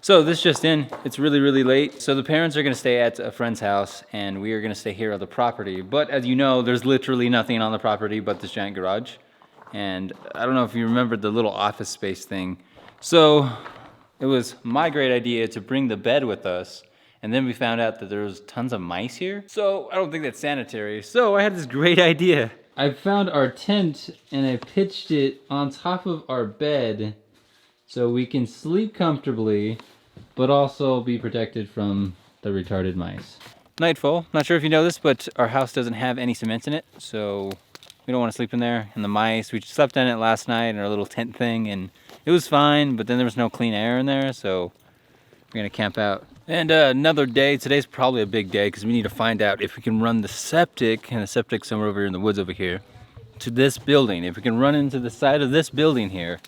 So this just in, it's really, really late. So the parents are gonna stay at a friend's house and we are gonna stay here on the property. But as you know, there's literally nothing on the property but this giant garage. And I don't know if you remember the little office space thing. So it was my great idea to bring the bed with us. And then we found out that there was tons of mice here. So I don't think that's sanitary. So I had this great idea. I found our tent and I pitched it on top of our bed so we can sleep comfortably, but also be protected from the retarded mice. Nightfall, not sure if you know this, but our house doesn't have any cement in it, so we don't want to sleep in there. And the mice, we slept in it last night in our little tent thing, and it was fine, but then there was no clean air in there, so we're gonna camp out. And another day, today's probably a big day because we need to find out if we can run the septic, and the septic's somewhere over here in the woods over here, to this building. If we can run into the side of this building here,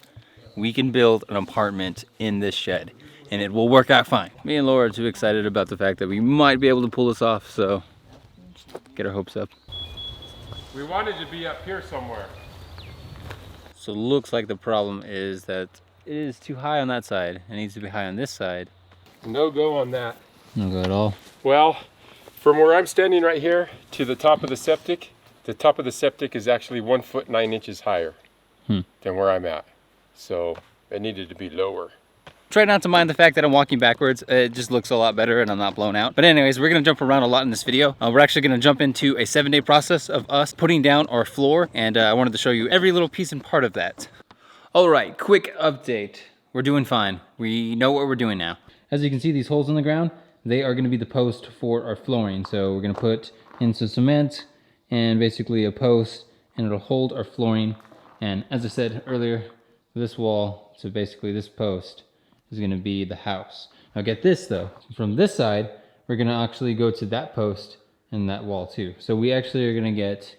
we can build an apartment in this shed, and it will work out fine. Me and Laura are too excited about the fact that we might be able to pull this off, so get our hopes up. We wanted to be up here somewhere. So it looks like the problem is that it is too high on that side. It needs to be high on this side. No go on that. No go at all. Well, from where I'm standing right here to the top of the septic is actually 1 foot 9 inches higher than where I'm at. So it needed to be lower. Try not to mind the fact that I'm walking backwards. It just looks a lot better and I'm not blown out. But anyways, we're gonna jump around a lot in this video. We're actually gonna jump into a 7-day process of us putting down our floor. And I wanted to show you every little piece and part of that. All right, quick update. We're doing fine. We know what we're doing now. As you can see, these holes in the ground, they are gonna be the post for our flooring. So we're gonna put in some cement and basically a post, and it'll hold our flooring. And as I said earlier, this wall, so basically this post, is gonna be the house. Now get this though, from this side, we're gonna actually go to that post and that wall too. So we actually are gonna get,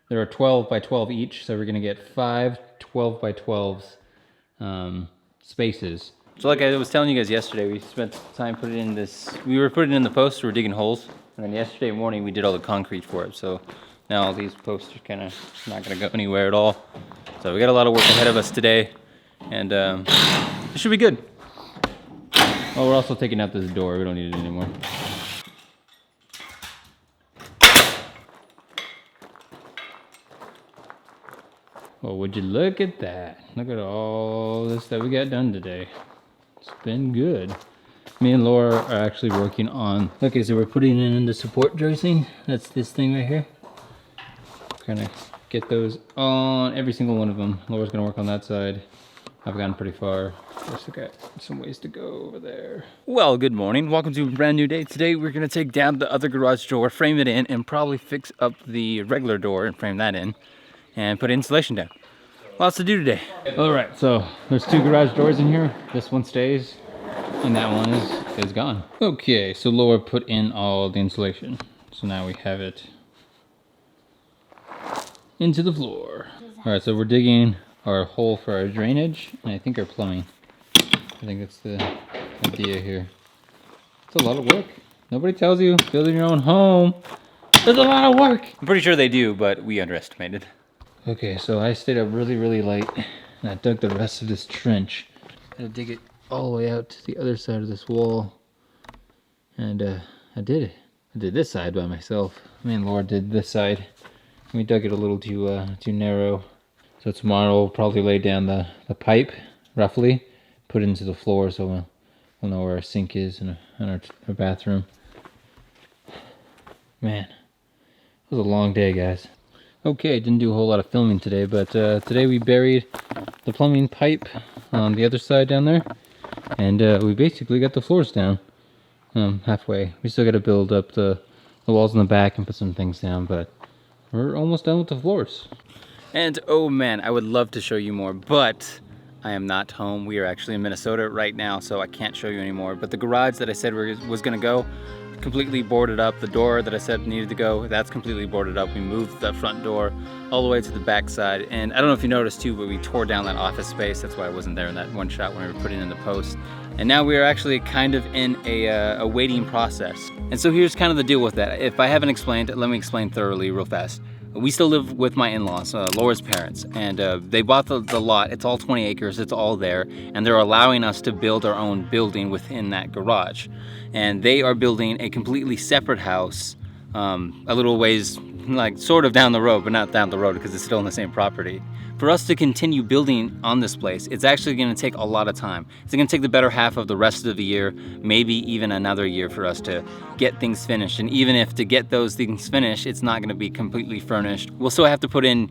there are 12 by 12 each, so we're gonna get 5 12 by 12s spaces. So like I was telling you guys yesterday, we spent time putting in this, we were putting in the posts, we were digging holes, and then yesterday morning we did all the concrete for it. So now all these posts are kind of not gonna go anywhere at all. So we got a lot of work ahead of us today, and it should be good. Oh, we're also taking out this door, we don't need it anymore. Well, would you look at that? Look at all this that we got done today. It's been good. Me and Laura are actually working on, okay, so we're putting in the support joisting. That's this thing right here. We're gonna get those on every single one of them. Laura's gonna work on that side. I've gotten pretty far. Just got some ways to go over there. Well, good morning. Welcome to a brand new day. Today we're gonna take down the other garage door, frame it in, and probably fix up the regular door and frame that in, and put insulation down. Lots to do today. All right, so there's 2 garage doors in here. This one stays, and that one is gone. Okay, so Laura put in all the insulation. So now we have it into the floor. All right, so we're digging our hole for our drainage, and I think our plumbing. I think that's the idea here. It's a lot of work. Nobody tells you building your own home. There's a lot of work. I'm pretty sure they do, but we underestimated. Okay, so I stayed up really, really late, and I dug the rest of this trench. I had to dig it all the way out to the other side of this wall, and I did it. I did this side by myself. Me and Laura did this side. We dug it a little too narrow. So tomorrow we'll probably lay down the pipe, roughly, put it into the floor so we'll know where our sink is and our bathroom. Man, it was a long day, guys. Okay, didn't do a whole lot of filming today, but today we buried the plumbing pipe on the other side down there, and we basically got the floors down halfway. We still got to build up the walls in the back and put some things down, but we're almost done with the floors. And oh man, I would love to show you more, but I am not home. We are actually in Minnesota right now, so I can't show you anymore. But the garage that I said was gonna go, completely boarded up. The door that I said needed to go, that's completely boarded up. We moved the front door all the way to the back side. And I don't know if you noticed too, but we tore down that office space. That's why I wasn't there in that one shot when we were putting in the post. And now we are actually kind of in a waiting process. And so here's kind of the deal with that. If I haven't explained, let me explain thoroughly real fast. we still live with my in-laws, Laura's parents, and they bought the lot. It's all 20 acres, it's all there, and they're allowing us to build our own building within that garage. And they are building a completely separate house a little ways, like sort of down the road, but not down the road because it's still in the same property. For us to continue building on this place, it's actually going to take a lot of time. It's going to take the better half of the rest of the year, maybe even another year for us to get things finished. And even if to get those things finished, it's not going to be completely furnished. We'll still have to put in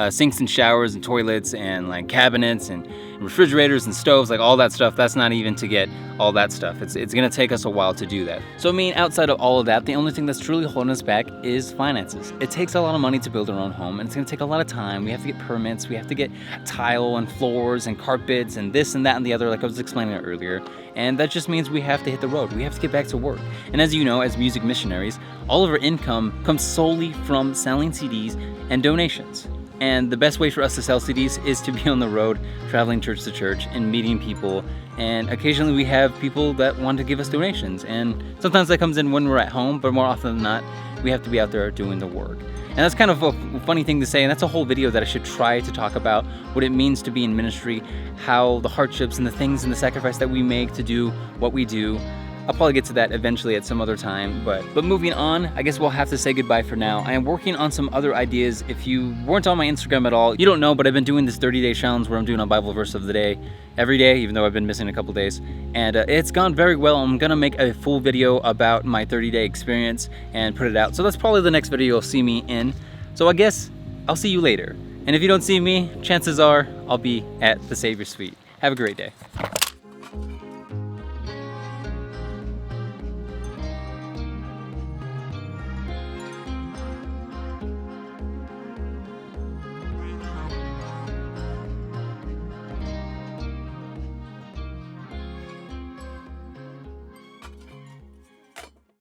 sinks and showers and toilets and like cabinets and refrigerators and stoves, like all that stuff. That's not even to get all that stuff. It's going to take us a while to do that. So I mean, outside of all of that, the only thing that's truly holding us back is finances. It takes a lot of money to build our own home, and it's going to take a lot of time. We have to get permits, we have to get tile and floors and carpets and this and that and the other, like I was explaining earlier. And that just means we have to hit the road. We have to get back to work. And as you know, as music missionaries, all of our income comes solely from selling CDs and donations. And the best way for us to sell CDs is to be on the road, traveling church to church and meeting people. And occasionally we have people that want to give us donations. And sometimes that comes in when we're at home, but more often than not, we have to be out there doing the work. And that's kind of a funny thing to say, and that's a whole video that I should try to talk about what it means to be in ministry, how the hardships and the things and the sacrifice that we make to do what we do. I'll probably get to that eventually at some other time, but moving on, I guess we'll have to say goodbye for now. I am working on some other ideas. If you weren't on my Instagram at all, you don't know, but I've been doing this 30-day challenge where I'm doing a Bible verse of the day every day, even though I've been missing a couple days. And it's gone very well. I'm gonna make a full video about my 30-day experience and put it out. So that's probably the next video you'll see me in. So I guess I'll see you later. And if you don't see me, chances are I'll be at the Savior's feet. Have a great day.